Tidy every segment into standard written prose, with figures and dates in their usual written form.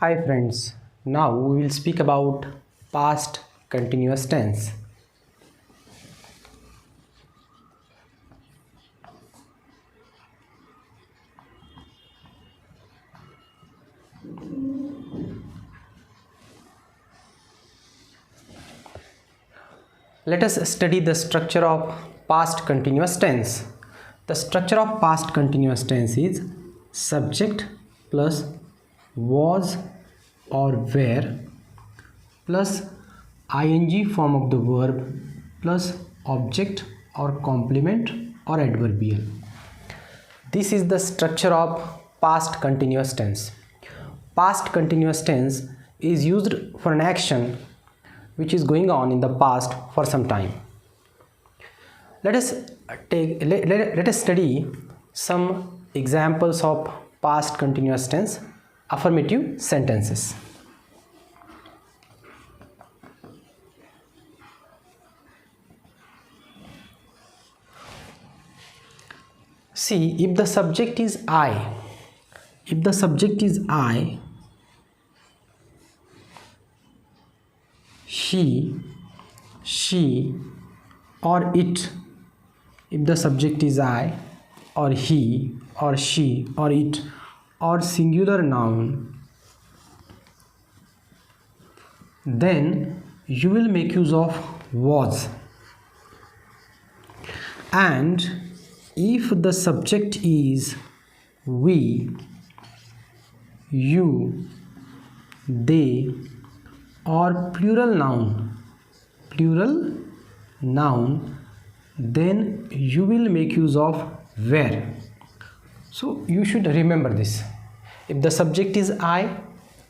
Hi friends, now we will speak about past continuous tense. Let us study the structure of past continuous tense. The structure of past continuous tense is subject plus was or were plus ing form of the verb plus object or complement or adverbial. This is the structure of past continuous tense. Past continuous tense is used for an action which is going on in the past for some time. Let us study some examples of past continuous tense affirmative sentences. See, if the subject is I, he, she or it, if the subject is I or he or she or it or singular noun, then you will make use of was. And if the subject is we, you, they or plural noun, then you will make use of were. So you should remember this. If the subject is I,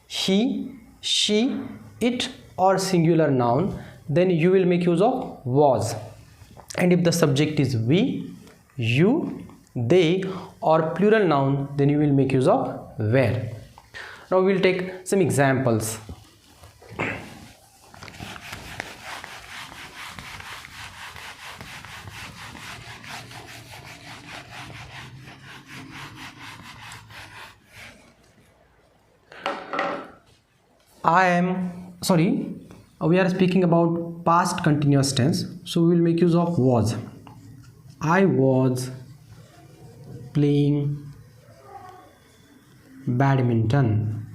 he, she, it or singular noun, then you will make use of was. And if the subject is we, you, they or plural noun, then you will make use of were. Now we will take some examples. We are speaking about past continuous tense, so we will make use of was. I was playing badminton.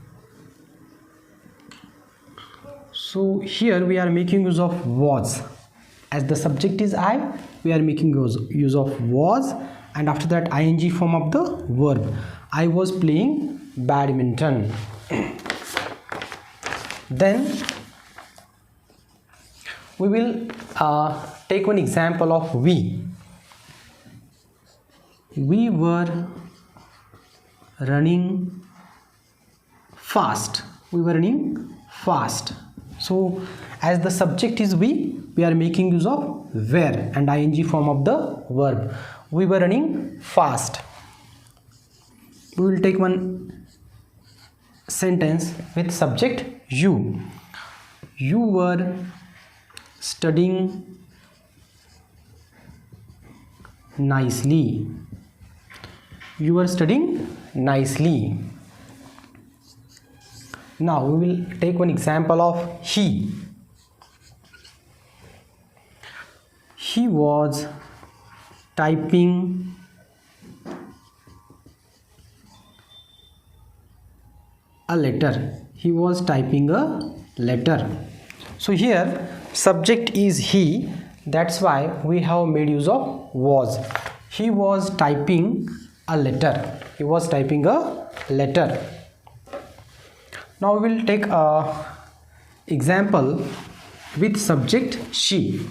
So here we are making use of was. As the subject is I, we are making use of was, and after that ing form of the verb. I was playing badminton. Then we will take one example of we. We were running fast. So as the subject is we are making use of were and ing form of the verb. We were running fast. We will take one sentence with subject you. You were studying nicely. You were studying nicely. Now we will take one example of he. He was typing a letter. He was typing a letter. So here subject is he, that's why we have made use of was. He was typing a letter. Now we will take a example with subject she.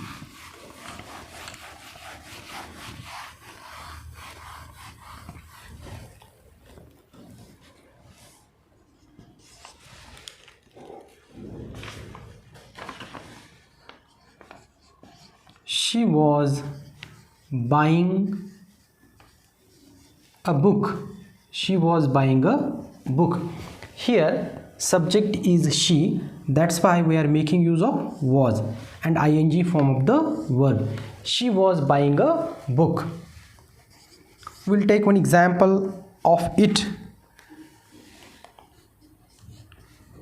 She was buying a book. Here subject is she, that's why we are making use of was and ing form of the verb. She was buying a book. We'll take one example of it.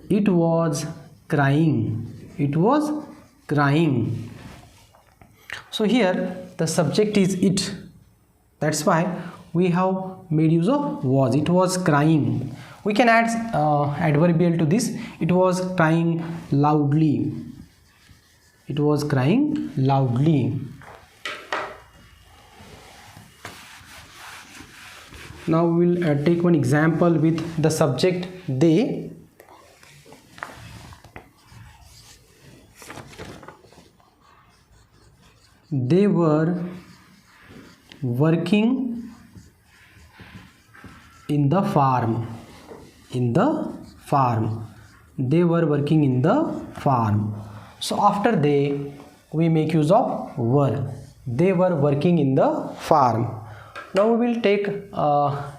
it was crying. It was crying. So here the subject is it. That's why we have made use of was. It was crying. We can add adverbial to this. It was crying loudly. It was crying loudly. Now we will take one example with the subject they. They were working in the farm. In the farm. They were working in the farm. So after they, we make use of were. They were working in the farm. Now we will take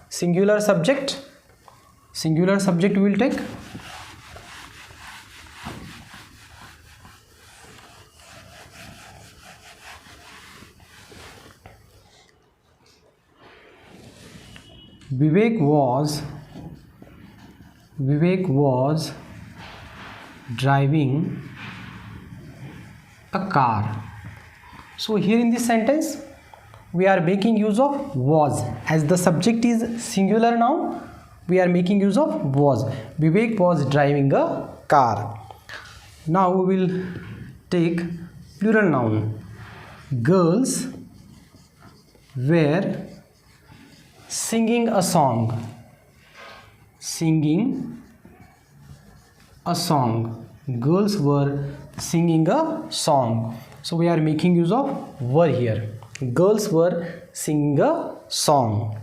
singular subject. Singular subject we will take. Vivek was driving a car. So here in this sentence we are making use of was. As the subject is singular now, we are making use of was. Vivek was driving a car. Now we will take plural noun. Girls were singing a song. Singing a song. Girls were singing a song. So we are making use of were here. Girls were singing a song.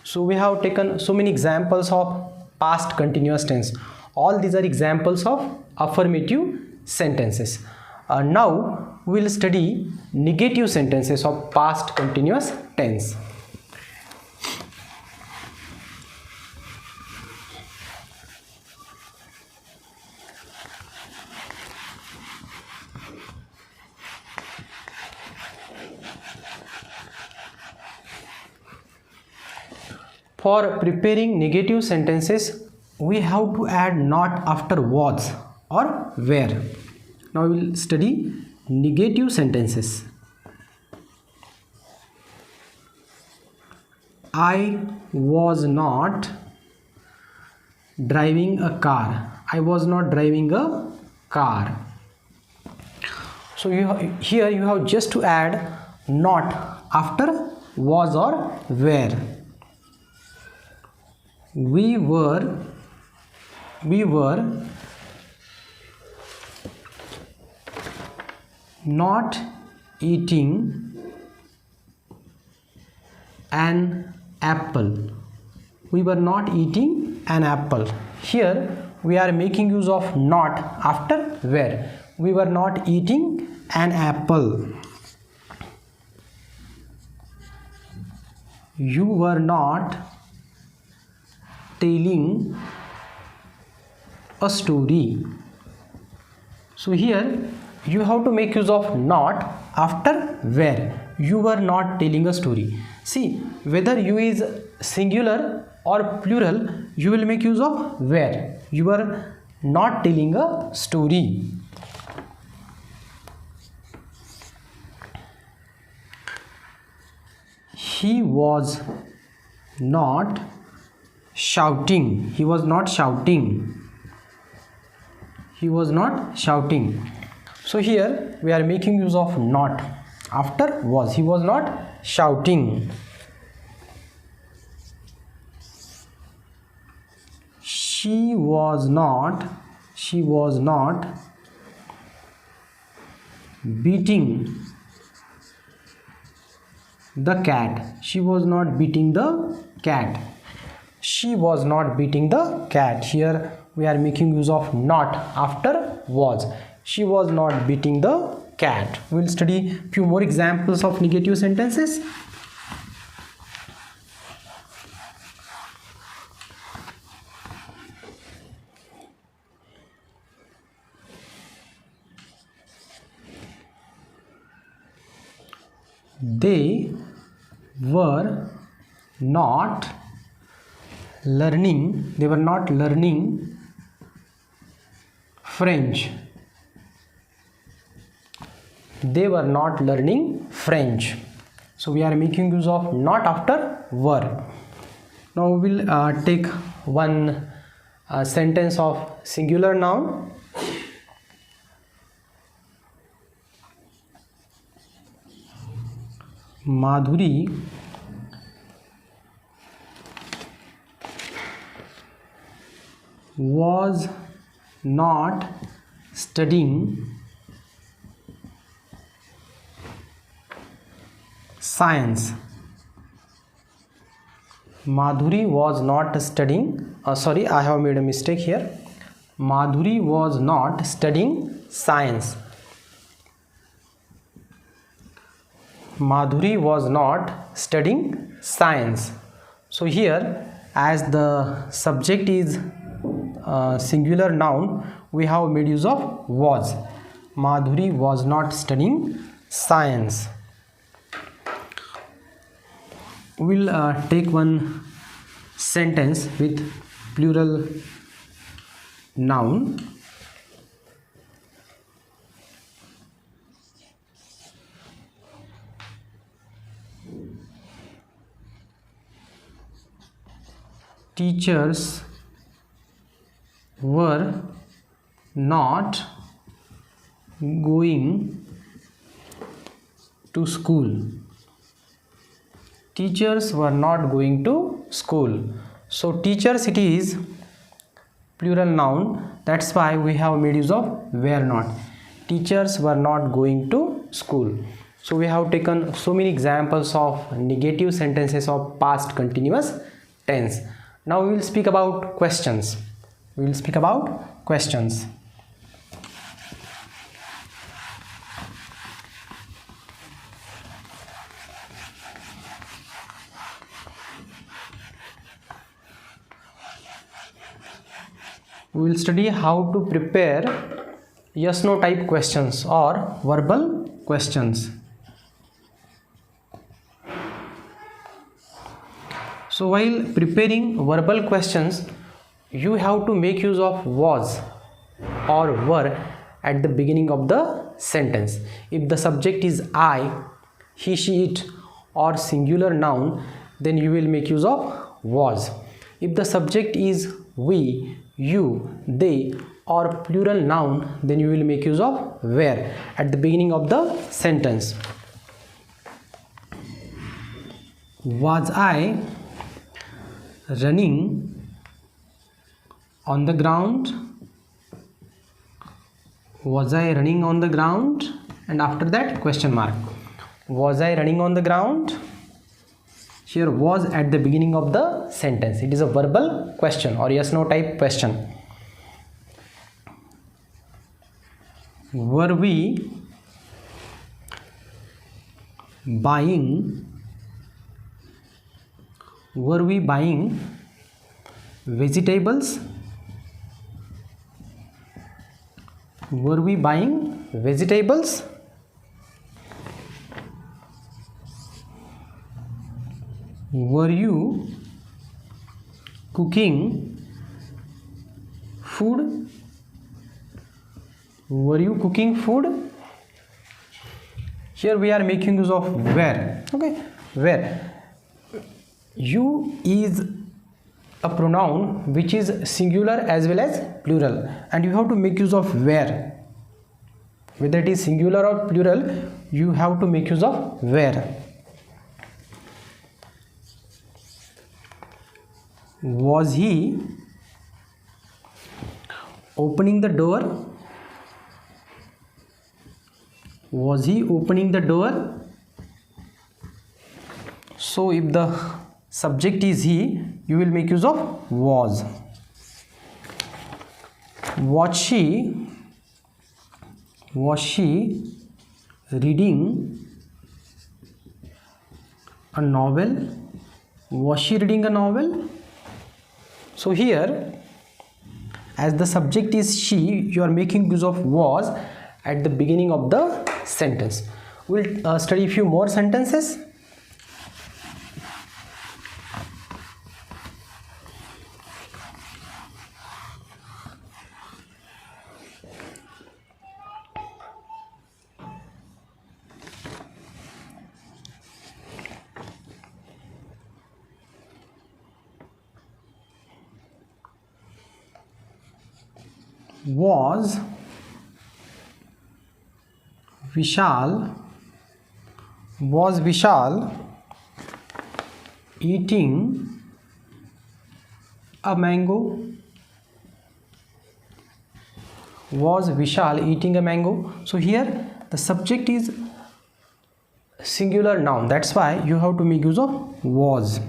So we have taken so many examples of past continuous tense. All these are examples of affirmative sentences. Now we will study negative sentences of past continuous tense. For preparing negative sentences, we have to add not after was or were. Now we will study negative sentences. I was not driving a car. I was not driving a car. So here you have just to add not after was or were. We were not eating an apple. We were not eating an apple. Here we are making use of not after were. We were not eating an apple. You were not telling a story. So here you have to make use of not after were. You were not telling a story. See, whether you is singular or plural, you will make use of were. You were not telling a story. He was not shouting. He was not shouting. He was not shouting. So here we are making use of not after was. He was not shouting. She was not beating the cat. She was not beating the cat. She was not beating the cat. Here we are making use of not after was. She was not beating the cat. We will study few more examples of negative sentences. They were not learning. They were not learning French. They were not learning French. So we are making use of not after were. Now we will take one sentence of singular noun. Madhuri was not studying science. Madhuri was not studying, sorry, I have made a mistake here. Madhuri was not studying science. Madhuri was not studying science. So here, as the subject is singular noun, we have made use of was. Madhuri was not studying science. We'll take one sentence with plural noun. Teachers were not going to school. Teachers were not going to school. So teachers, it is plural noun, that's why we have made use of were not. Teachers were not going to school. So we have taken so many examples of negative sentences of past continuous tense. Now we will speak about questions. We will speak about questions. We will study how to prepare yes no type questions or verbal questions. So while preparing verbal questions, you have to make use of was or were at the beginning of the sentence. If the subject is I, he, she, it or singular noun, then you will make use of was. If the subject is we, you, they or plural noun, then you will make use of were at the beginning of the sentence. Was I running on the ground? Was I running on the ground? And after that, question mark. Was I running on the ground? Here was at the beginning of the sentence. It is a verbal question or yes no type question. Were we buying vegetables? Were we buying vegetables? Were you cooking food? Were you cooking food? Here we are making use of were. Okay, where. You is a pronoun which is singular as well as plural, and you have to make use of were. Whether it is singular or plural, you have to make use of were. Was he opening the door? Was he opening the door? So if the subject is he, you will make use of was. Was she reading a novel? Was she reading a novel? So here, as the subject is she, you are making use of was at the beginning of the sentence. We'll study a few more sentences. was Vishal eating a mango? Was Vishal eating a mango? So here the subject is singular noun, that's why you have to make use of was.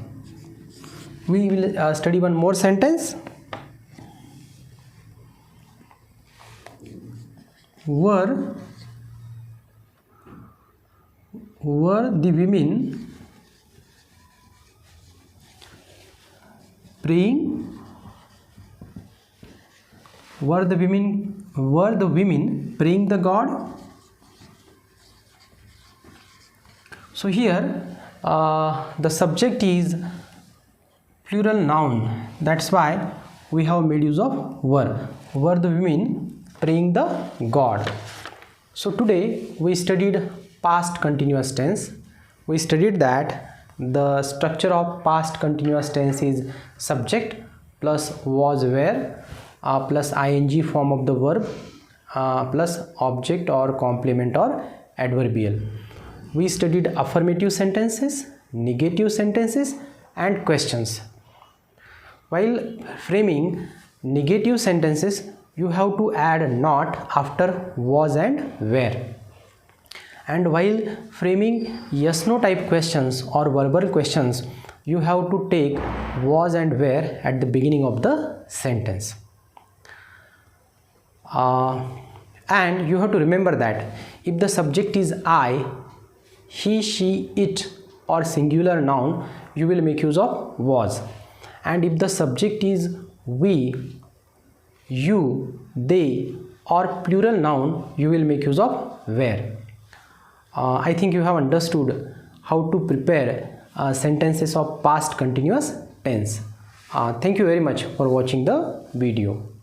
We will study one more sentence. Were the women praying? Were the women praying the God? So here the subject is plural noun, that's why we have made use of were. Were the women praying the God? So today we studied past continuous tense. We studied that the structure of past continuous tense is subject plus was were plus ing form of the verb plus object or complement or adverbial. We studied affirmative sentences, negative sentences and questions. While framing negative sentences, you have to add not after was and were. And while framing yes no type questions or verbal questions, you have to take was and were at the beginning of the sentence. And you have to remember that if the subject is I, he, she, it or singular noun, you will make use of was. And if the subject is we, you, they or plural noun, you will make use of were. I think you have understood how to prepare sentences of past continuous tense. Thank you very much for watching the video.